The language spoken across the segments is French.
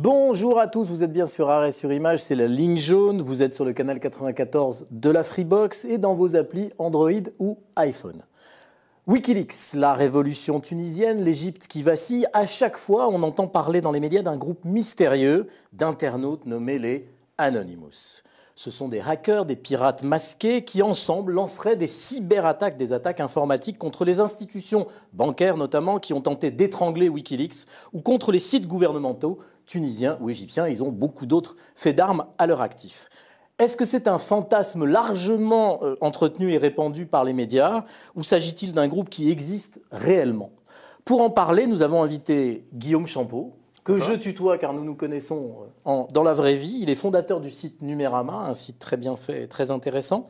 Bonjour à tous, vous êtes bien sur Arrêt sur Image, c'est la ligne jaune, vous êtes sur le canal 94 de la Freebox et dans vos applis Android ou iPhone. Wikileaks, la révolution tunisienne, l'Égypte qui vacille, à chaque fois on entend parler dans les médias d'un groupe mystérieux d'internautes nommés les Anonymous. Ce sont des hackers, des pirates masqués qui ensemble lanceraient des cyberattaques, des attaques informatiques contre les institutions bancaires notamment qui ont tenté d'étrangler Wikileaks ou contre les sites gouvernementaux tunisiens ou égyptiens. Ils ont beaucoup d'autres faits d'armes à leur actif. Est-ce que c'est un fantasme largement entretenu et répandu par les médias ou s'agit-il d'un groupe qui existe réellement? Pour en parler, nous avons invité Guillaume Champeau, que je tutoie car nous nous connaissons dans la vraie vie. Il est fondateur du site Numérama, un site très bien fait et très intéressant.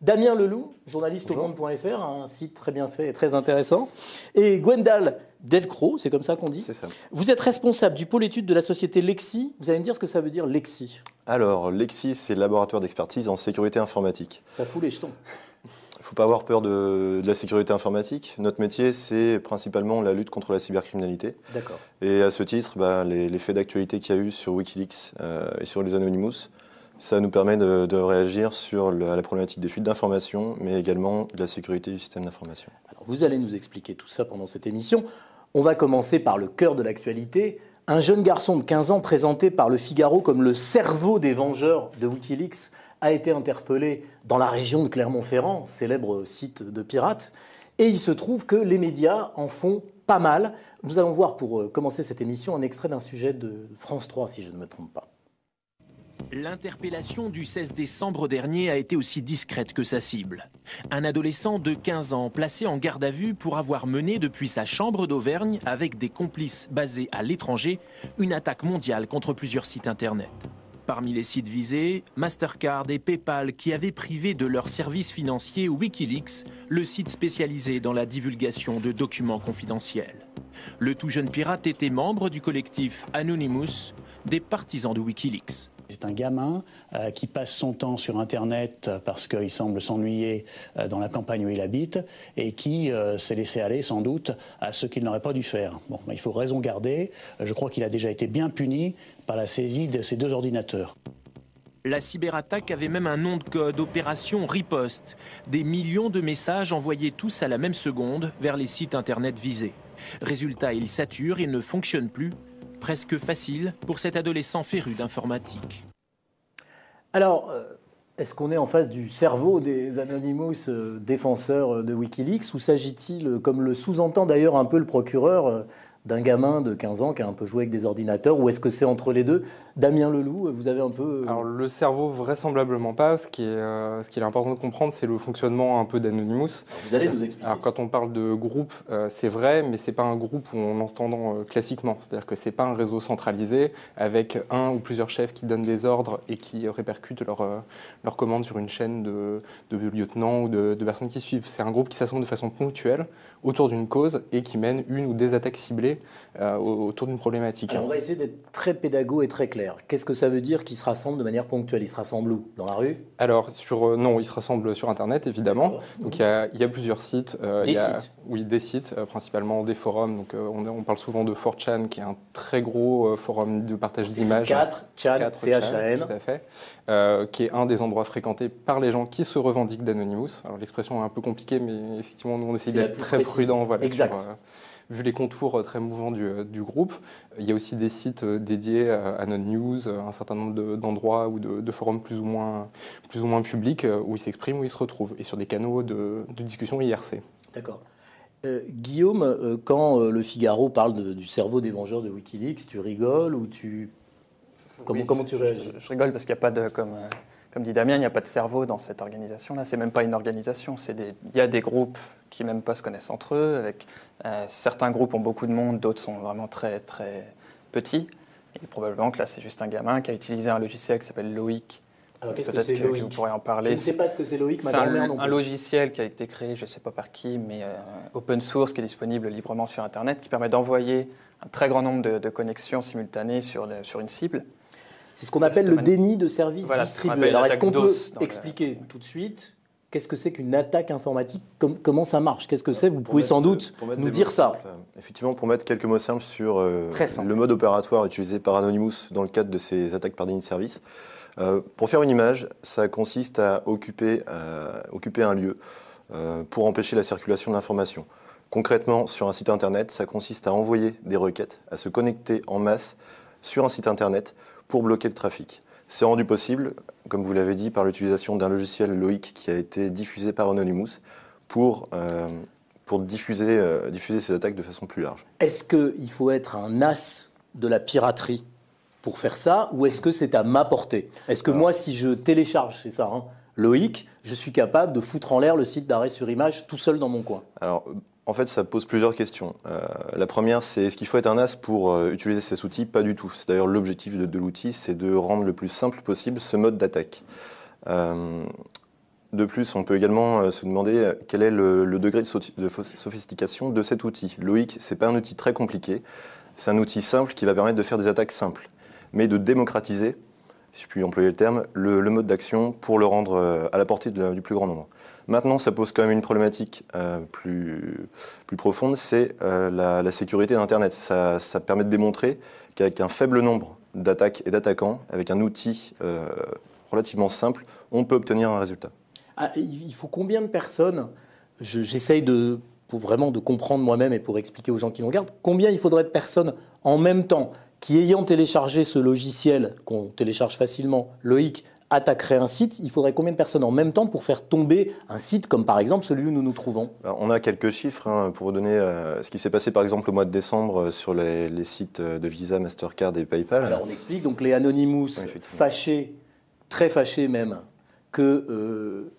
Damien Leloup, journaliste au Monde.fr, un site très bien fait et très intéressant. Et Gwendal Delcros, c'est comme ça qu'on dit. C'est ça. Vous êtes responsable du pôle études de la société Lexi. Vous allez me dire ce que ça veut dire Lexi. Alors, Lexi, c'est le laboratoire d'expertise en sécurité informatique. Ça fout les jetons. Il ne faut pas avoir peur de la sécurité informatique. Notre métier, c'est principalement la lutte contre la cybercriminalité. D'accord. Et à ce titre, les faits d'actualité qu'il y a eu sur Wikileaks et sur les Anonymous, ça nous permet de réagir sur la problématique des fuites d'informations, mais également de la sécurité du système d'information. Alors, vous allez nous expliquer tout ça pendant cette émission. On va commencer par le cœur de l'actualité. Un jeune garçon de 15 ans présenté par Le Figaro comme le cerveau des vengeurs de Wikileaks a été interpellé dans la région de Clermont-Ferrand, célèbre site de pirates. Et il se trouve que les médias en font pas mal. Nous allons voir pour commencer cette émission un extrait d'un sujet de France 3, si je ne me trompe pas. L'interpellation du 16 décembre dernier a été aussi discrète que sa cible. Un adolescent de 15 ans placé en garde à vue pour avoir mené depuis sa chambre d'Auvergne, avec des complices basés à l'étranger, une attaque mondiale contre plusieurs sites internet. Parmi les sites visés, Mastercard et PayPal qui avaient privé de leurs services financiers Wikileaks, le site spécialisé dans la divulgation de documents confidentiels. Le tout jeune pirate était membre du collectif Anonymous, des partisans de Wikileaks. C'est un gamin qui passe son temps sur Internet parce qu'il semble s'ennuyer dans la campagne où il habite et qui s'est laissé aller sans doute à ce qu'il n'aurait pas dû faire. Bon, il faut raison garder. Je crois qu'il a déjà été bien puni par la saisie de ces 2 ordinateurs. La cyberattaque avait même un nom de code, Opération Riposte. Des millions de messages envoyés tous à la même seconde vers les sites Internet visés. Résultat, ils saturent et ne fonctionnent plus. Presque facile pour cet adolescent féru d'informatique. Alors, est-ce qu'on est en face du cerveau des Anonymous défenseurs de Wikileaks ou s'agit-il, comme le sous-entend d'ailleurs un peu le procureur, d'un gamin de 15 ans qui a un peu joué avec des ordinateurs, ou est-ce que c'est entre les deux? Damien Leloup, vous avez un peu... Alors le cerveau, vraisemblablement pas. Ce qu'il est important de comprendre, c'est le fonctionnement un peu d'Anonymous. Vous allez nous expliquer. Alors quand on parle de groupe, c'est vrai, mais c'est pas un groupe où on l'entend classiquement. C'est-à-dire que c'est pas un réseau centralisé avec un ou plusieurs chefs qui donnent des ordres et qui répercutent leurs commandes sur une chaîne de lieutenants ou de personnes qui suivent. C'est un groupe qui s'assemble de façon ponctuelle autour d'une cause et qui mène une ou des attaques ciblées autour d'une problématique. Alors on va essayer d'être très pédago et très clair. Qu'est-ce que ça veut dire qu'ils se rassemblent de manière ponctuelle? Ils se rassemblent où? Dans la rue? Alors, non, ils se rassemblent sur Internet, évidemment. Donc, il y a plusieurs sites. Sites? Oui, des sites, principalement des forums. Donc, on parle souvent de 4chan, qui est un très gros forum de partage d'images. 4, Chan, C-H-A-N. Tout à fait. Qui est un des endroits fréquentés par les gens qui se revendiquent d'Anonymous. Alors, l'expression est un peu compliquée, mais effectivement, nous, on essaie d'être très prudents. Voilà, exact. Vu les contours très mouvants du groupe, il y a aussi des sites dédiés à notre news, un certain nombre d'endroits ou de forums plus ou moins publics où ils s'expriment, où ils se retrouvent, et sur des canaux de discussion IRC. D'accord. Guillaume, quand Le Figaro parle du cerveau des vengeurs de Wikileaks, tu rigoles ou tu... Comment tu réagis? Je rigole parce qu'il n'y a pas de... Comme dit Damien, il n'y a pas de cerveau dans cette organisation-là. C'est même pas une organisation. Il y a des groupes qui même pas se connaissent entre eux. Certains groupes ont beaucoup de monde, d'autres sont vraiment très, très petits. Et probablement que là, c'est juste un gamin qui a utilisé un logiciel qui s'appelle Loïc. Alors, qu'est-ce que c'est Loïc? Vous pourrez en parler. Je ne sais pas ce que c'est Loïc. C'est un logiciel qui a été créé, je ne sais pas par qui, mais open source, qui est disponible librement sur Internet, qui permet d'envoyer un très grand nombre de connexions simultanées sur une cible. C'est ce qu'on appelle le déni de service distribué. Alors, est-ce qu'on peut expliquer tout de suite qu'est-ce que c'est qu'une attaque informatique? Comment ça marche? Qu'est-ce que c'est? Vous pouvez sans doute nous dire ça. Effectivement, pour mettre quelques mots simples sur simple. le mode opératoire utilisé par Anonymous dans le cadre de ces attaques par déni de service. Pour faire une image, ça consiste à occuper un lieu pour empêcher la circulation de l'information. Concrètement, sur un site internet, ça consiste à envoyer des requêtes, à se connecter en masse sur un site internet pour bloquer le trafic. C'est rendu possible, comme vous l'avez dit, par l'utilisation d'un logiciel Loic qui a été diffusé par Anonymous pour diffuser ces attaques de façon plus large. Est-ce qu'il faut être un as de la piraterie pour faire ça, ou est-ce que c'est à ma portée? Est-ce que moi, si je télécharge, c'est ça, hein, Loic, je suis capable de foutre en l'air le site d'arrêt sur image tout seul dans mon coin? Alors, en fait, ça pose plusieurs questions. La première, c'est est-ce qu'il faut être un as pour utiliser ces outils? Pas du tout. C'est d'ailleurs l'objectif de l'outil, c'est de rendre le plus simple possible ce mode d'attaque. De plus, on peut également se demander quel est le degré de sophistication de cet outil. Loic, ce n'est pas un outil très compliqué, c'est un outil simple qui va permettre de faire des attaques simples, mais de démocratiser, si je puis employer le terme, le mode d'action pour le rendre à la portée du plus grand nombre. Maintenant, ça pose quand même une problématique plus profonde, c'est la sécurité d'Internet. Ça permet de démontrer qu'avec un faible nombre d'attaques et d'attaquants, avec un outil relativement simple, on peut obtenir un résultat. Ah, il faut combien de personnes? J'essaye pour vraiment de comprendre moi-même et pour expliquer aux gens qui nous regardent, combien il faudrait de personnes en même temps qui, ayant téléchargé ce logiciel qu'on télécharge facilement, Loic, attaquerait un site? Il faudrait combien de personnes en même temps pour faire tomber un site comme par exemple celui où nous nous trouvons? Alors, on a quelques chiffres pour vous donner ce qui s'est passé par exemple au mois de décembre sur les sites de Visa, Mastercard et PayPal. Alors on explique, donc les Anonymous fâchés, très fâchés même, que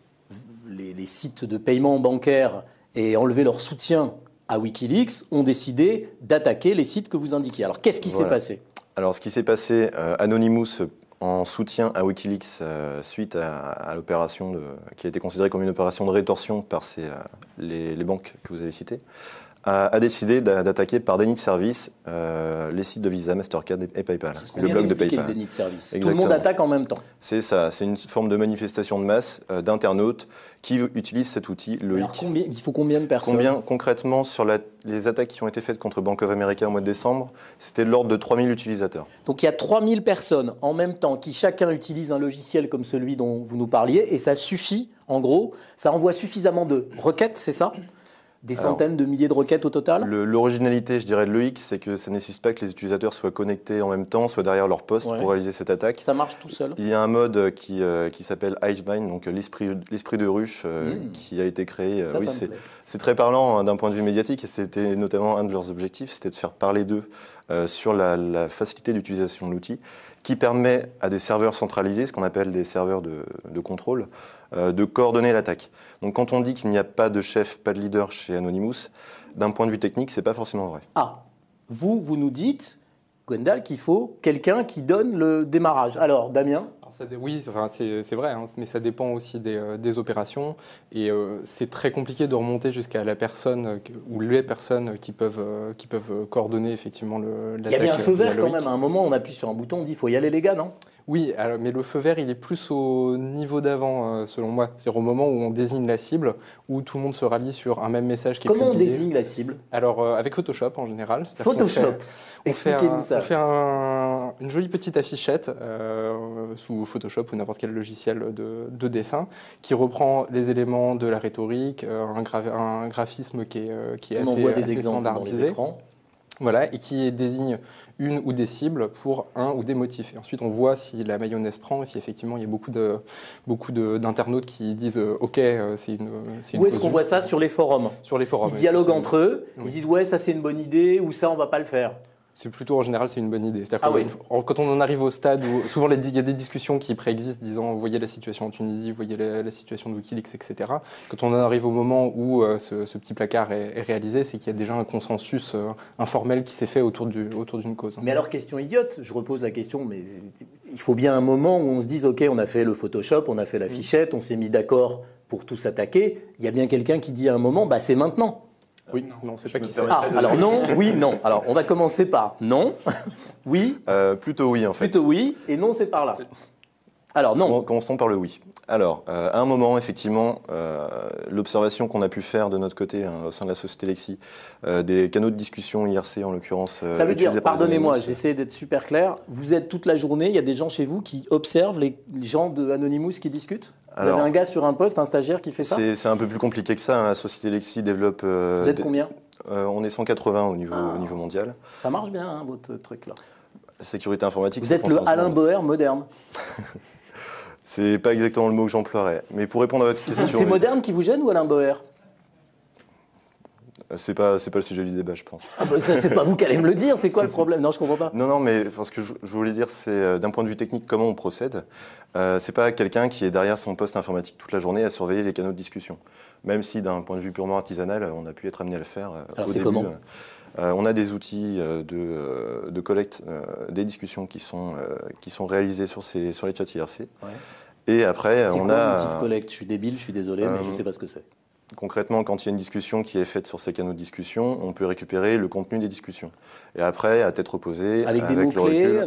les sites de paiement bancaire aient enlevé leur soutien à Wikileaks, ont décidé d'attaquer les sites que vous indiquiez. Alors qu'est-ce qui s'est passé? Alors ce qui s'est passé, Anonymous en soutien à Wikileaks suite à l'opération qui a été considérée comme une opération de rétorsion par les banques que vous avez citées, a décidé d'attaquer par déni de service les sites de Visa, Mastercard et PayPal. C'est ce qu'on vient d'expliquer, le déni de service. Exactement. Tout le monde attaque en même temps. C'est ça, c'est une forme de manifestation de masse d'internautes qui utilisent cet outil Loic. Alors il faut combien de personnes? Concrètement, sur les attaques qui ont été faites contre Bank of America au mois de décembre, c'était de l'ordre de 3000 utilisateurs. Donc il y a 3000 personnes en même temps qui chacun utilise un logiciel comme celui dont vous nous parliez, et ça suffit, en gros, ça envoie suffisamment de requêtes, c'est ça? Des centaines de milliers de requêtes au total? L'originalité, je dirais, de Loic, c'est que ça ne nécessite pas que les utilisateurs soient connectés en même temps, soient derrière leur poste pour réaliser cette attaque. Ça marche tout seul? Il y a un mode qui s'appelle Hivebind, donc l'esprit de ruche, qui a été créé. Ça c'est très parlant hein, d'un point de vue médiatique, et c'était notamment un de leurs objectifs, c'était de faire parler d'eux sur la facilité d'utilisation de l'outil, qui permet à des serveurs centralisés, ce qu'on appelle des serveurs de contrôle, de coordonner l'attaque. Donc quand on dit qu'il n'y a pas de chef, pas de leader chez Anonymous, d'un point de vue technique, c'est pas forcément vrai. Ah, vous nous dites, Gwendal, qu'il faut quelqu'un qui donne le démarrage. Alors, Damien? Oui, enfin, c'est vrai, hein, mais ça dépend aussi des opérations. Et c'est très compliqué de remonter jusqu'à la personne ou les personnes qui peuvent coordonner effectivement l'attaque. Il y a bien un feu vert quand même. À un moment, on appuie sur un bouton, on dit il faut y aller les gars, non? Oui, alors, mais le feu vert, il est plus au niveau d'avant, selon moi. C'est au moment où on désigne la cible, où tout le monde se rallie sur un même message qui est publié. Comment on désigne la cible? Alors, avec Photoshop en général. Photoshop. Expliquez-nous ça. On fait une jolie petite affichette sous Photoshop ou n'importe quel logiciel de dessin qui reprend les éléments de la rhétorique, un graphisme qui est assez standardisé. Voilà, et qui désigne une ou des cibles pour un ou des motifs. Et ensuite, on voit si la mayonnaise prend et si effectivement il y a beaucoup d'internautes qui disent OK, c'est une Où est-ce qu'on voit ça sur les forums? Sur les forums. Ils dialoguent entre eux, ils disent ouais, ça c'est une bonne idée ou ça on va pas le faire. C'est plutôt, en général, c'est une bonne idée. C'est-à-dire quand on en arrive au stade où, souvent, il y a des discussions qui préexistent, disant, vous voyez la situation en Tunisie, vous voyez la situation de Wikileaks, etc. Quand on en arrive au moment où ce petit placard est réalisé, c'est qu'il y a déjà un consensus informel qui s'est fait autour d'une cause. Mais alors, question idiote, je repose la question, mais il faut bien un moment où on se dise, OK, on a fait le Photoshop, on a fait la fichette, on s'est mis d'accord pour tous attaquer. Il y a bien quelqu'un qui dit à un moment, bah c'est maintenant. Oui, non, c'est pas qui c'est. Ah, alors non, oui, non. Alors, on va commencer par non, oui. Plutôt oui, en fait. Plutôt oui, et non, c'est par là. Alors non. Commençons par le oui. Alors, à un moment, effectivement, l'observation qu'on a pu faire de notre côté au sein de la société Lexi, des canaux de discussion IRC en l'occurrence. Ça veut dire, pardonnez-moi, Anonymous, j'essaie d'être super clair, vous êtes toute la journée, il y a des gens chez vous qui observent les gens de Anonymous qui discutent? Vous avez un gars sur un poste, un stagiaire qui fait ça? C'est un peu plus compliqué que ça. Hein. La société Lexi développe... Vous êtes combien? On est 180 au niveau mondial. Ça marche bien, hein, votre truc là. Sécurité informatique. Vous êtes le Alain Boer moderne. C'est pas exactement le mot que j'emploierais. Mais pour répondre à votre question... C'est moderne qui vous gêne ou Alain Boer? C'est pas le sujet du débat, je pense. Ah bah c'est pas vous qui allez me le dire, c'est quoi le problème? Non, je comprends pas. Non, mais ce que je voulais dire, c'est d'un point de vue technique, comment on procède. C'est pas quelqu'un qui est derrière son poste informatique toute la journée à surveiller les canaux de discussion. Même si d'un point de vue purement artisanal, on a pu être amené à le faire Alors au début. Comment on a des outils de collecte des discussions qui sont réalisés sur les chats IRC. Ouais. Et après, on a... C'est quoi l'outil de collecte? Je suis débile, je suis désolé, mais je sais pas ce que c'est. Concrètement, quand il y a une discussion qui est faite sur ces canaux de discussion, on peut récupérer le contenu des discussions. Et après, à tête reposée, avec des mots-clés,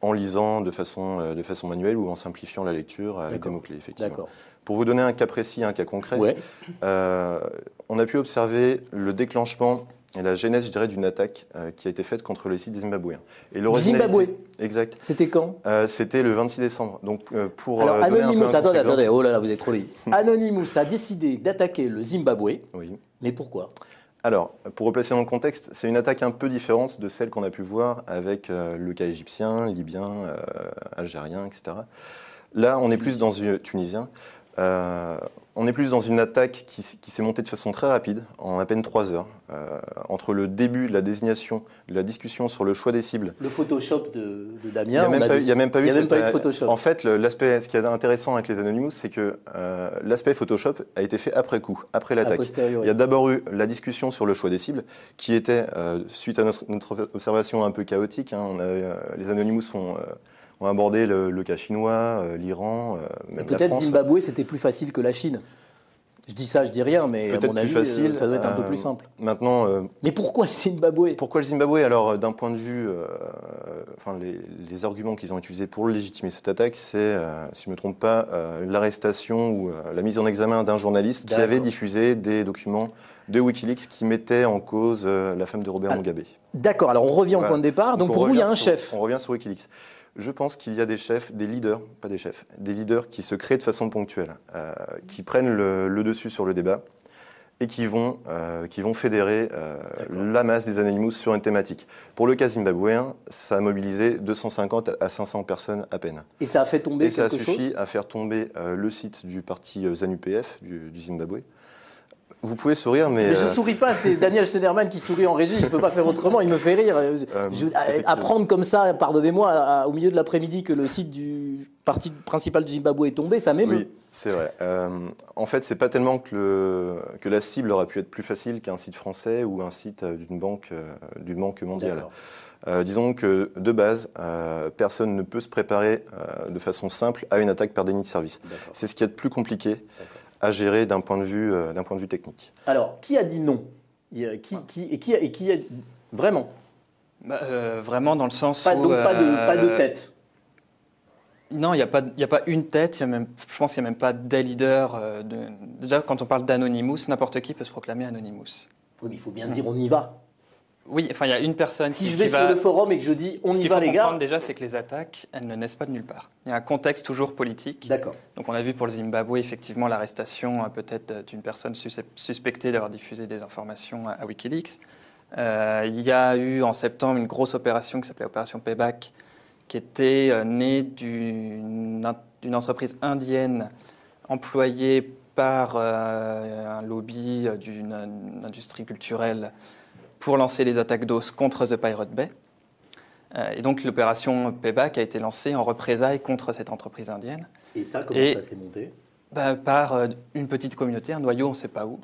en lisant de façon manuelle ou en simplifiant la lecture avec des mots-clés, effectivement. Pour vous donner un cas précis, un cas concret, on a pu observer le déclenchement et la genèse, je dirais, d'une attaque qui a été faite contre les sites zimbabwéens. Et Zimbabwe. Exact. C'était quand? C'était le 26 décembre. Donc, pour alors, Anonymous, attendez, oh là là, vous êtes trop vite. Anonymous a décidé d'attaquer le Zimbabwe. Oui. Mais pourquoi? Alors, pour replacer dans le contexte, c'est une attaque un peu différente de celle qu'on a pu voir avec le cas égyptien, libyen, algérien, etc. Là, on est plus dans une... Tunisien. On est plus dans une attaque qui s'est montée de façon très rapide, en à peine 3 heures, entre le début de la désignation, de la discussion sur le choix des cibles. Le Photoshop de Damien, il n'y a même pas eu de Photoshop. En fait, ce qui est intéressant avec les Anonymous, c'est que l'aspect Photoshop a été fait après coup, après l'attaque. Il y a d'abord eu la discussion sur le choix des cibles, qui était, suite à notre observation un peu chaotique, hein, les Anonymous ont abordé le cas chinois, l'Iran, même la France. Peut-être Zimbabwe, c'était plus facile que la Chine. Je dis ça, je dis rien, mais à mon avis, facile, ça doit être un peu plus simple. Maintenant, mais pourquoi le Zimbabwe? Pourquoi le Zimbabwe? Alors, d'un point de vue, les arguments qu'ils ont utilisés pour légitimer cette attaque, c'est, si je ne me trompe pas, l'arrestation ou la mise en examen d'un journaliste qui avait diffusé des documents de Wikileaks qui mettaient en cause la femme de Robert Mugabe. D'accord, alors on revient au point de départ. Donc pour vous, il y a un chef. On revient sur Wikileaks. Je pense qu'il y a des chefs, des leaders, pas des chefs, des leaders qui se créent de façon ponctuelle, qui prennent le dessus sur le débat et qui vont fédérer la masse des Anonymous sur une thématique. Pour le cas zimbabwéen, ça a mobilisé 250 à 500 personnes à peine. Et ça a fait tomber quelque chose? Et ça a suffi à faire tomber le site du parti ZANU-PF du Zimbabwe. Vous pouvez sourire, mais je souris pas, c'est Daniel Schneiderman qui sourit en régie, je peux pas faire autrement, il me fait rire. Apprendre comme ça, pardonnez-moi, au milieu de l'après-midi que le site du parti principal du Zimbabwe est tombé, ça m'émeut. Oui, c'est vrai. En fait, c'est pas tellement que la cible aurait pu être plus facile qu'un site français ou un site d'une banque mondiale. Disons que, de base, personne ne peut se préparer de façon simple à une attaque par déni de service. C'est ce qu'il y a de plus compliqué à gérer d'un point de vue technique. Alors, qui a dit non? Qui a vraiment? Vraiment dans le sens où... Donc pas de tête? Non, il n'y a pas une tête, je pense qu'il n'y a même pas des leaders. Déjà, quand on parle d'Anonymous, n'importe qui peut se proclamer Anonymous. Oui, mais il faut bien dire on y va. Oui, enfin, il y a une personne si je vais sur le forum et que je dis on y va, les gars. Ce qu'il faut comprendre déjà, c'est que les attaques, elles ne naissent pas de nulle part. Il y a un contexte toujours politique. D'accord. Donc, on a vu pour le Zimbabwe, effectivement, l'arrestation peut-être d'une personne suspectée d'avoir diffusé des informations à Wikileaks. Il y a eu en septembre une grosse opération qui s'appelait Opération Payback, qui était née d'une entreprise indienne employée par un lobby d'une industrie culturelle pour lancer les attaques DOS contre The Pirate Bay. Et donc l'opération Payback a été lancée en représailles contre cette entreprise indienne. Et ça, comment ça s'est monté? Par une petite communauté, un noyau, on ne sait pas où,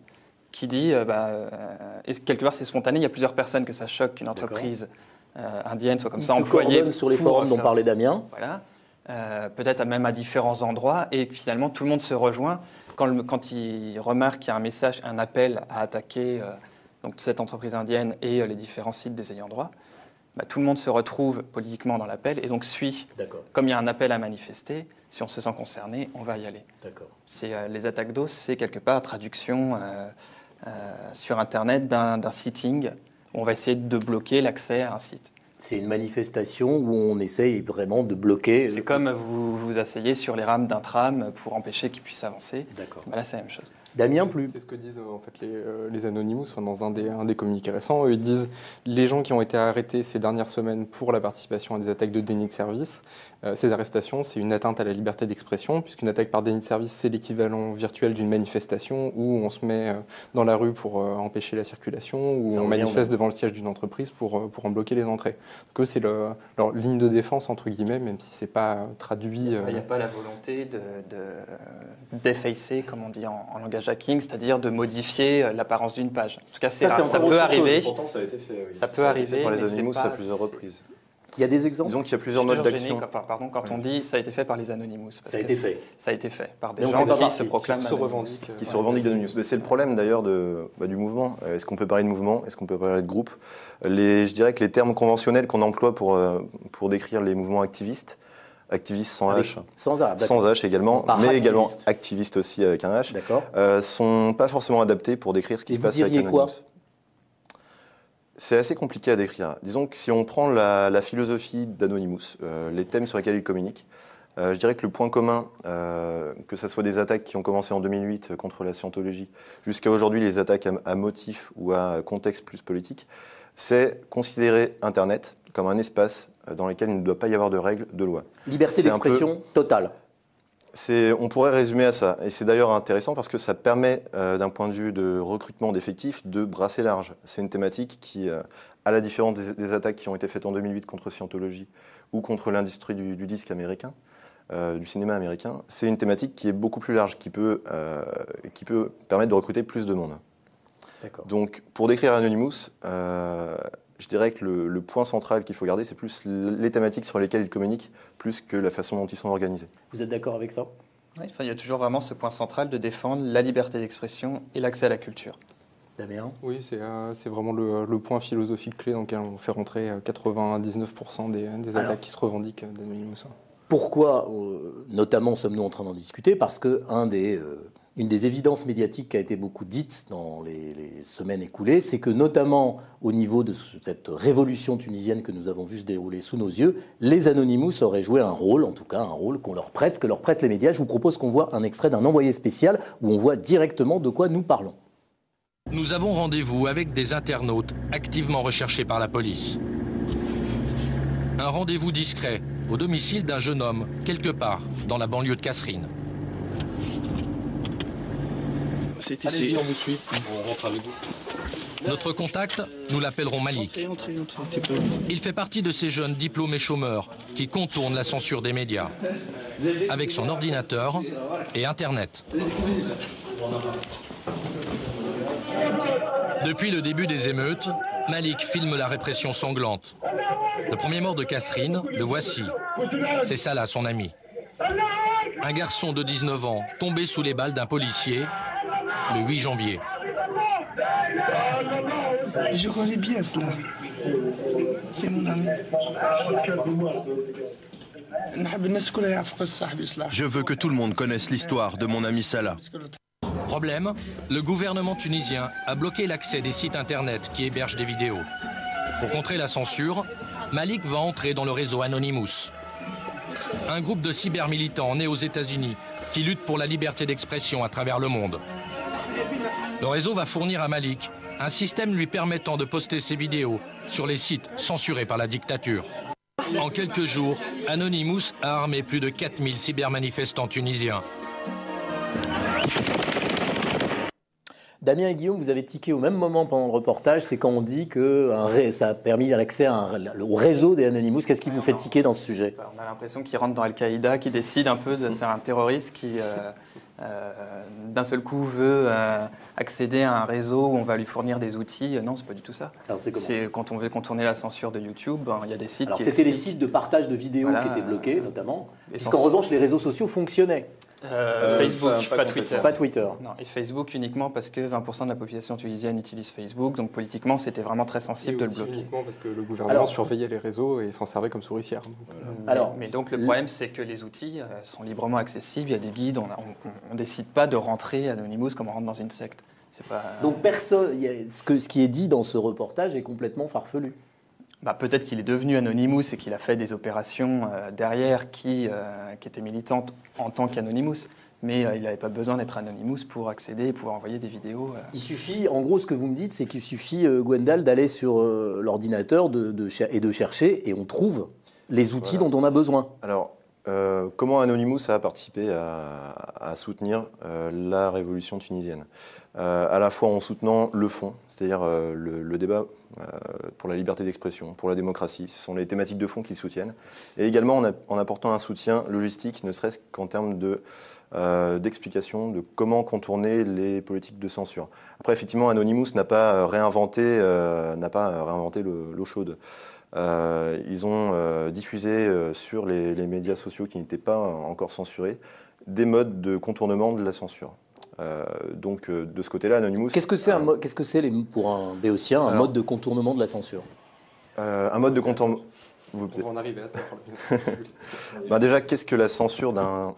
qui dit, et quelque part c'est spontané, il y a plusieurs personnes que ça choque qu'une entreprise indienne soit comme ça employée. Sur les forums dont parlait Damien. Voilà. Peut-être même à différents endroits, et finalement tout le monde se rejoint quand il remarque qu'il y a un message, un appel à attaquer donc cette entreprise indienne et les différents sites des ayants droit. tout le monde se retrouve politiquement dans l'appel et donc suit. Comme il y a un appel à manifester, si on se sent concerné, on va y aller. Les attaques DOS, c'est quelque part traduction sur Internet d'un sitting où on va essayer de bloquer l'accès à un site. C'est une manifestation où on essaye vraiment de bloquer. C'est comme vous vous asseyez sur les rames d'un tram pour empêcher qu'il puisse avancer. Là, c'est la même chose. Damien, plus. C'est ce que disent en fait les Anonymous dans un des communiqués récents. Eux, ils disent les gens qui ont été arrêtés ces dernières semaines pour la participation à des attaques de déni de service, ces arrestations, c'est une atteinte à la liberté d'expression, puisqu'une attaque par déni de service, c'est l'équivalent virtuel d'une manifestation où on se met dans la rue pour empêcher la circulation, où on manifeste devant le siège d'une entreprise pour en bloquer les entrées. Donc eux, c'est leur ligne de défense, entre guillemets, même si c'est pas traduit. Il n'y a pas la volonté d'effacer, comme on dit en langage hacking, c'est-à-dire de modifier l'apparence d'une page. En tout cas, c'est rare. Ça peut arriver. Pourtant, ça a été fait. Oui. Ça peut arriver. Par les Anonymous à plusieurs reprises. Il y a des exemples. Disons qu'il y a plusieurs modes d'action. Quand on dit ça a été fait par les Anonymous. Ça a été fait. Ça a été fait par des gens qui se proclament qui se revendiquent d'Anonymous. Mais c'est le problème d'ailleurs du mouvement. Est-ce qu'on peut parler de mouvement? Est-ce qu'on peut parler de groupe? Je dirais que les termes conventionnels qu'on emploie pour décrire les mouvements activistes sans H. Sans H également, mais également activistes aussi avec un H. Sont pas forcément adaptés pour décrire ce qui se passe avec Anonymous. C'est assez compliqué à décrire. Disons que si on prend la philosophie d'Anonymous, les thèmes sur lesquels ils communiquent, je dirais que le point commun, que ce soit des attaques qui ont commencé en 2008 contre la scientologie, jusqu'à aujourd'hui les attaques à motif ou à contexte plus politique, c'est considérer Internet comme un espace dans lequel il ne doit pas y avoir de règles, de lois. Liberté d'expression totale. On pourrait résumer à ça. Et c'est d'ailleurs intéressant parce que ça permet, d'un point de vue de recrutement d'effectifs, de brasser large. C'est une thématique qui, à la différence des attaques qui ont été faites en 2008 contre Scientology ou contre l'industrie du disque américain, du cinéma américain, c'est une thématique qui est beaucoup plus large, qui peut permettre de recruter plus de monde. Donc, pour décrire Anonymous, je dirais que le point central qu'il faut garder, c'est plus les thématiques sur lesquelles ils communiquent, plus que la façon dont ils sont organisés. Vous êtes d'accord avec ça? Oui, il y a toujours vraiment ce point central de défendre la liberté d'expression et l'accès à la culture. Damien? Oui, c'est vraiment le point philosophique clé dans lequel on fait rentrer 99% des attaques qui se revendiquent d'Anonymous. Pourquoi, notamment, sommes-nous en train d'en discuter? Parce que une des évidences médiatiques qui a été beaucoup dite dans les semaines écoulées, c'est que notamment au niveau de cette révolution tunisienne que nous avons vu se dérouler sous nos yeux, les Anonymous auraient joué un rôle, en tout cas un rôle que leur prêtent les médias. Je vous propose qu'on voit un extrait d'un envoyé spécial où on voit directement de quoi nous parlons. Nous avons rendez-vous avec des internautes activement recherchés par la police. Un rendez-vous discret au domicile d'un jeune homme, quelque part dans la banlieue de Kasserine. Allez-y, on vous suit. On rentre avec vous. Notre contact, nous l'appellerons Malik. Il fait partie de ces jeunes diplômés chômeurs qui contournent la censure des médias avec son ordinateur et Internet. Depuis le début des émeutes, Malik filme la répression sanglante. Le premier mort de Kasserine, le voici. C'est Salah, son ami. Un garçon de 19 ans tombé sous les balles d'un policier le 8 janvier. Je connais bien cela. C'est mon ami. Je veux que tout le monde connaisse l'histoire de mon ami Salah. Problème, le gouvernement tunisien a bloqué l'accès des sites internet qui hébergent des vidéos. Pour contrer la censure, Malik va entrer dans le réseau Anonymous. Un groupe de cybermilitants nés aux États-Unis qui luttent pour la liberté d'expression à travers le monde. Le réseau va fournir à Malik un système lui permettant de poster ses vidéos sur les sites censurés par la dictature. En quelques jours, Anonymous a armé plus de 4000 cybermanifestants tunisiens. Damien et Guillaume, vous avez tiqué au même moment pendant le reportage, c'est quand on dit que ça a permis l'accès au réseau des Anonymous. Qu'est-ce qui vous fait tiquer dans ce sujet? On a l'impression qu'il rentre dans Al-Qaïda, qui décide un peu, c'est un terroriste qui d'un seul coup veut accéder à un réseau où on va lui fournir des outils. Non, c'est pas du tout ça. C'est quand on veut contourner la censure de YouTube, il y a des sites Alors c'était les sites de partage de vidéos qui étaient bloqués, notamment, puisqu'en revanche les réseaux sociaux fonctionnaient. Facebook, pas Twitter. Pas Twitter. Non, et Facebook uniquement parce que 20% de la population tunisienne utilise Facebook, donc politiquement c'était vraiment très sensible de le bloquer. Uniquement parce que le gouvernement surveillait les réseaux et s'en servait comme souricière. Mais donc le problème c'est que les outils sont librement accessibles, il y a des guides, on ne décide pas de rentrer Anonymous comme on rentre dans une secte. Pas... Donc ce qui est dit dans ce reportage est complètement farfelu. Peut-être qu'il est devenu Anonymous et qu'il a fait des opérations derrière qui étaient militantes en tant qu'Anonymous. Mais il n'avait pas besoin d'être Anonymous pour accéder et pouvoir envoyer des vidéos. Il suffit, en gros, ce que vous me dites, c'est qu'il suffit, Gwendal, d'aller sur l'ordinateur et de chercher, et on trouve les outils dont on a besoin. Alors, comment Anonymous a participé à soutenir la révolution tunisienne ? À la fois en soutenant le fond, c'est-à-dire le débat pour la liberté d'expression, pour la démocratie. Ce sont les thématiques de fond qu'ils soutiennent. Et également en apportant un soutien logistique, ne serait-ce qu'en termes d'explication de comment contourner les politiques de censure. Après, effectivement, Anonymous n'a pas réinventé l'eau chaude. Ils ont diffusé sur les médias sociaux qui n'étaient pas encore censurés des modes de contournement de la censure. Donc de ce côté-là, Anonymous... Qu'est-ce que c'est pour un béotien, un mode de contournement de la censure? Un mode de contournement... On va en arriver à terre. Déjà, qu'est-ce que la censure d'un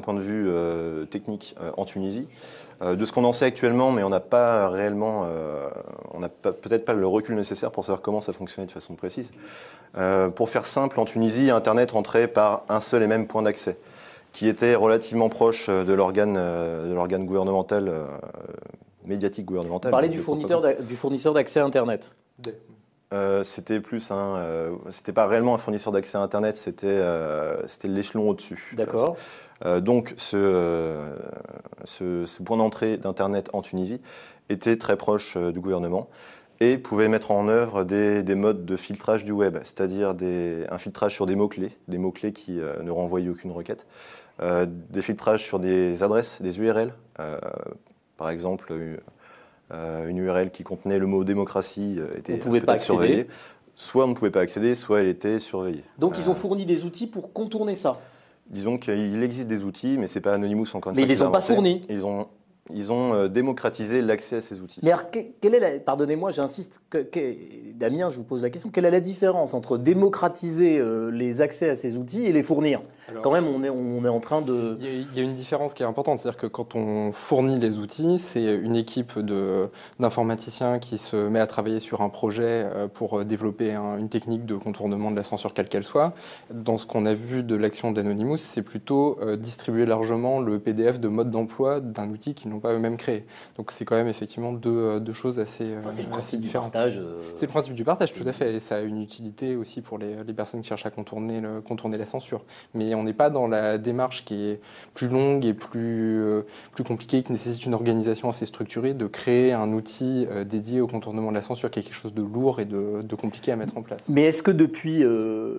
point de vue technique en Tunisie? De ce qu'on en sait actuellement, mais on n'a pas réellement... on n'a peut-être pas le recul nécessaire pour savoir comment ça fonctionnait de façon précise. Pour faire simple, en Tunisie, Internet rentrait par un seul et même point d'accès, qui était relativement proche de l'organe gouvernemental, médiatique gouvernemental. Vous parlez du fournisseur d'accès à Internet. C'était c'était pas réellement un fournisseur d'accès à Internet, c'était l'échelon au-dessus. D'accord. Donc ce point d'entrée d'Internet en Tunisie était très proche du gouvernement et pouvait mettre en œuvre des modes de filtrage du web, c'est-à-dire un filtrage sur des mots-clés qui ne renvoyaient aucune requête, des filtrages sur des adresses, des URL, par exemple une URL qui contenait le mot démocratie était peut-être surveillée. Soit on ne pouvait pas accéder, soit elle était surveillée. Donc ils ont fourni des outils pour contourner ça. Disons qu'il existe des outils, mais ce n'est pas Anonymous encore une fois. Mais ils ne les ont pas fournis. Ils ont démocratisé l'accès à ces outils. Mais alors, pardonnez-moi, j'insiste, Damien, je vous pose la question, quelle est la différence entre démocratiser les accès à ces outils et les fournir? Quand même, on est en train de... Il y a une différence qui est importante, c'est-à-dire que quand on fournit les outils, c'est une équipe d'informaticiens qui se met à travailler sur un projet pour développer une technique de contournement de la censure quelle qu'elle soit. Dans ce qu'on a vu de l'action d'Anonymous, c'est plutôt distribuer largement le PDF de mode d'emploi d'un outil qu'ils n'ont pas eux-mêmes créé. Donc c'est quand même effectivement deux choses assez différentes. C'est le principe du partage, tout à fait, et ça a une utilité aussi pour les personnes qui cherchent à contourner la censure. Mais on n'est pas dans la démarche qui est plus longue et plus compliquée, qui nécessite une organisation assez structurée, de créer un outil dédié au contournement de la censure, qui est quelque chose de lourd et de compliqué à mettre en place. Mais est-ce que depuis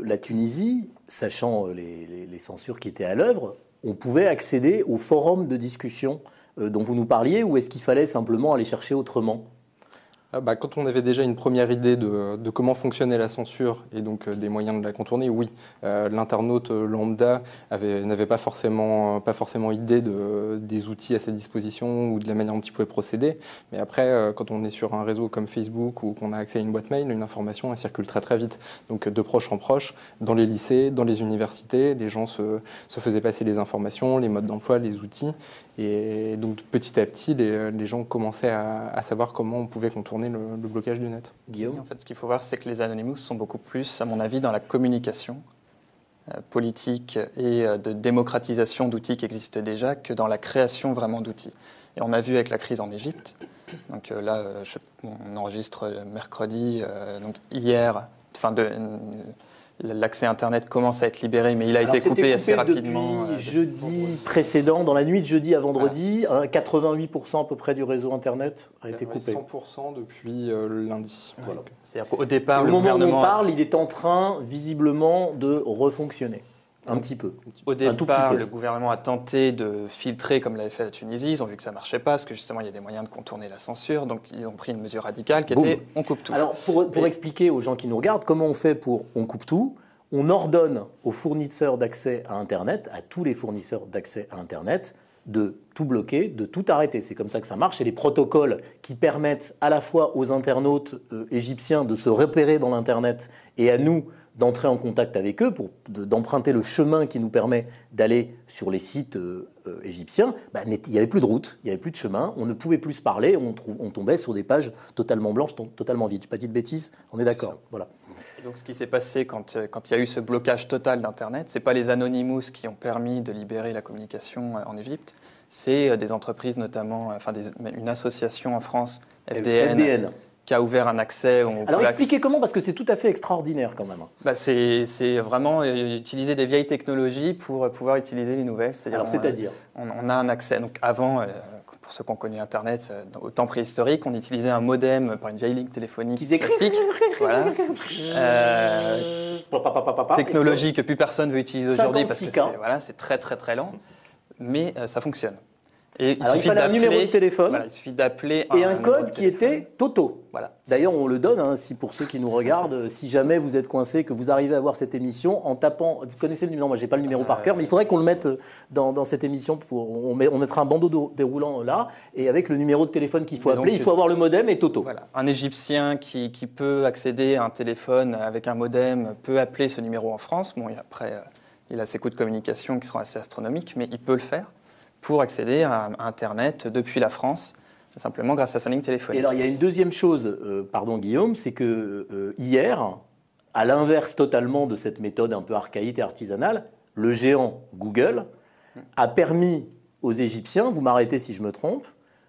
la Tunisie, sachant les censures qui étaient à l'œuvre, on pouvait accéder au forum de discussion dont vous nous parliez, ou est-ce qu'il fallait simplement aller chercher autrement ? Quand on avait déjà une première idée de comment fonctionnait la censure et donc des moyens de la contourner, oui. L'internaute lambda n'avait pas forcément idée des outils à sa disposition ou de la manière dont il pouvait procéder. Mais après, quand on est sur un réseau comme Facebook ou qu'on a accès à une boîte mail, une information elle circule très très vite. Donc de proche en proche, dans les lycées, dans les universités, les gens se faisaient passer les informations, les modes d'emploi, les outils. Et donc petit à petit, les gens commençaient à savoir comment on pouvait contourner le blocage du net. Guillaume ? En fait, ce qu'il faut voir, c'est que les Anonymous sont beaucoup plus, à mon avis, dans la communication politique et de démocratisation d'outils qui existent déjà que dans la création vraiment d'outils. Et on a vu avec la crise en Égypte, donc là, on enregistre mercredi, donc hier, l'accès Internet commence à être libéré, mais il a été coupé assez rapidement. Depuis jeudi précédent, dans la nuit de jeudi à vendredi, 88% à peu près du réseau Internet a été coupé. 100% depuis lundi. Voilà. C'est-à-dire qu'au départ, au moment où on parle, il est en train, visiblement, de refonctionner. Un petit peu. Au départ, le gouvernement a tenté de filtrer comme l'avait fait la Tunisie. Ils ont vu que ça ne marchait pas, parce que justement, il y a des moyens de contourner la censure. Donc, ils ont pris une mesure radicale qui était « on coupe tout ». Alors, pour expliquer aux gens qui nous regardent, comment on fait pour « on coupe tout », on ordonne aux fournisseurs d'accès à Internet, à tous les fournisseurs d'accès à Internet, de tout bloquer, de tout arrêter. C'est comme ça que ça marche. Et les protocoles qui permettent à la fois aux internautes égyptiens de se repérer dans l'Internet et à nous d'entrer en contact avec eux, d'emprunter le chemin qui nous permet d'aller sur les sites égyptiens, il n'y avait plus de route, il n'y avait plus de chemin, on ne pouvait plus se parler, on tombait sur des pages totalement blanches, totalement vides. Je n'ai pas dit de bêtises, on est d'accord. Voilà. Donc ce qui s'est passé quand il y a eu ce blocage total d'Internet, ce n'est pas les Anonymous qui ont permis de libérer la communication en Égypte, c'est des entreprises notamment, une association en France, FDN. Qui a ouvert un accès. Alors expliquez comment, parce que c'est tout à fait extraordinaire quand même. C'est vraiment utiliser des vieilles technologies pour pouvoir utiliser les nouvelles. C'est-à-dire on a un accès. Donc avant, pour ceux qui ont connu Internet, au temps préhistorique, on utilisait un modem par une vieille ligne téléphonique qui faisait classique. Voilà. Technologie que plus personne veut utiliser aujourd'hui parce que c'est très très très lent, mais ça fonctionne. Et il fallait un numéro de téléphone il suffit d'appeler et un code qui était Toto. Voilà. D'ailleurs, on le donne, pour ceux qui nous regardent, si jamais vous êtes coincé, que vous arrivez à voir cette émission en tapant, vous connaissez le numéro, moi j'ai pas le numéro par cœur, mais il faudrait qu'on le mette dans cette émission, on mettra un bandeau déroulant là, et avec le numéro de téléphone qu'il faut appeler, il faut avoir le modem et Toto. Voilà. Un Égyptien qui peut accéder à un téléphone avec un modem peut appeler ce numéro en France. Bon, après, il a ses coûts de communication qui seront assez astronomiques, mais il peut le faire pour accéder à Internet depuis la France, simplement grâce à sa ligne téléphonique. Et alors, il y a une deuxième chose, pardon Guillaume, c'est que hier, à l'inverse totalement de cette méthode un peu archaïque et artisanale, le géant Google a permis aux Égyptiens, vous m'arrêtez si je me trompe,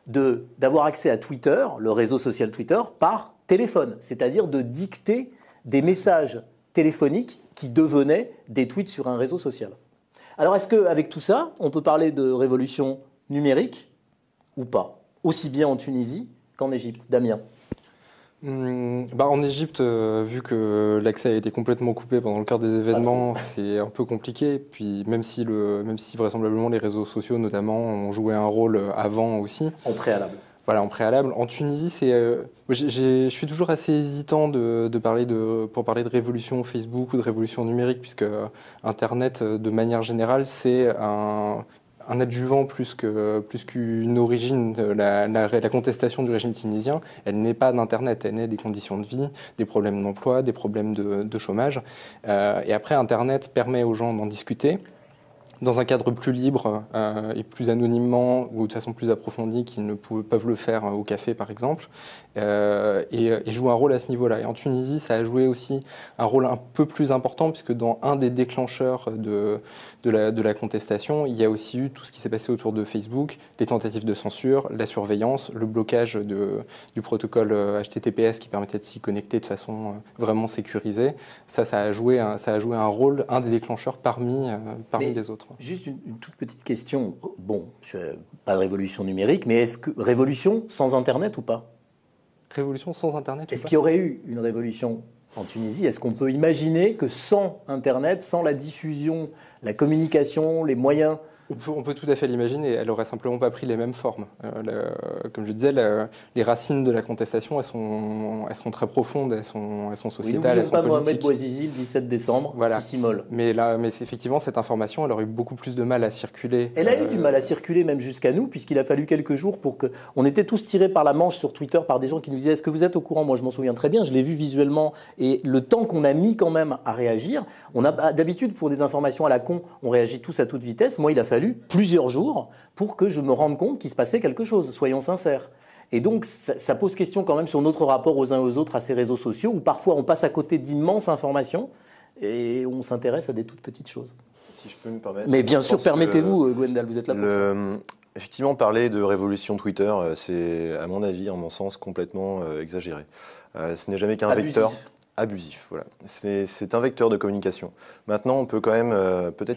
d'avoir accès à Twitter, le réseau social Twitter, par téléphone, c'est-à-dire de dicter des messages téléphoniques qui devenaient des tweets sur un réseau social. Alors, est-ce qu'avec tout ça, on peut parler de révolution numérique ou pas? Aussi bien en Tunisie qu'en Égypte. Damien? En Égypte, vu que l'accès a été complètement coupé pendant le cœur des événements, c'est un peu compliqué. Puis même si vraisemblablement les réseaux sociaux notamment ont joué un rôle avant aussi. En préalable. Voilà, en préalable. En Tunisie, je suis toujours assez hésitant pour parler de révolution Facebook ou de révolution numérique, puisque Internet, de manière générale, c'est un adjuvant plus qu'une origine. La contestation du régime tunisien, elle n'est pas d'Internet, elle naît des conditions de vie, des problèmes d'emploi, des problèmes de chômage. Et après, Internet permet aux gens d'en discuter dans un cadre plus libre et plus anonymement ou de façon plus approfondie qu'ils ne peuvent le faire au café par exemple, et joue un rôle à ce niveau-là. Et en Tunisie, ça a joué aussi un rôle un peu plus important puisque dans un des déclencheurs de la contestation, il y a aussi eu tout ce qui s'est passé autour de Facebook, les tentatives de censure, la surveillance, le blocage du protocole HTTPS qui permettait de s'y connecter de façon vraiment sécurisée. Ça a joué un rôle, un des déclencheurs parmi les autres. Juste une toute petite question. Bon, pas de révolution numérique, mais est-ce que révolution sans Internet ou pas? Révolution sans Internet? Est-ce qu'il y aurait eu une révolution en Tunisie? Est-ce qu'on peut imaginer que sans Internet, sans la diffusion, la communication, les moyens... On peut tout à fait l'imaginer, elle n'aurait simplement pas pris les mêmes formes. Comme je disais, les racines de la contestation, elles sont très profondes, elles sont sociétales, elles sont pas politiques. Mohamed Bouazizi le 17 décembre, voilà. Qui s'immole. Mais effectivement, cette information, elle aurait eu beaucoup plus de mal à circuler. Elle a eu du mal à circuler même jusqu'à nous, puisqu'il a fallu quelques jours pour que... On était tous tirés par la manche sur Twitter par des gens qui nous disaient « Est-ce que vous êtes au courant ?» Moi, je m'en souviens très bien, je l'ai vu visuellement. Et le temps qu'on a mis quand même à réagir, d'habitude, pour des informations à la con, on réagit tous à toute vitesse. Moi, il a fallu plusieurs jours pour que je me rende compte qu'il se passait quelque chose, soyons sincères. Et donc, ça pose question quand même sur notre rapport aux uns et aux autres à ces réseaux sociaux, où parfois on passe à côté d'immenses informations et on s'intéresse à des toutes petites choses. Si je peux me permettre. Mais bien sûr, permettez-vous, Gwendal, vous êtes là pour ça. Effectivement, parler de révolution Twitter, c'est, à mon avis, en mon sens, complètement exagéré. Ce n'est jamais qu'un vecteur abusif. Voilà. C'est un vecteur de communication. Maintenant, on peut quand même peut-être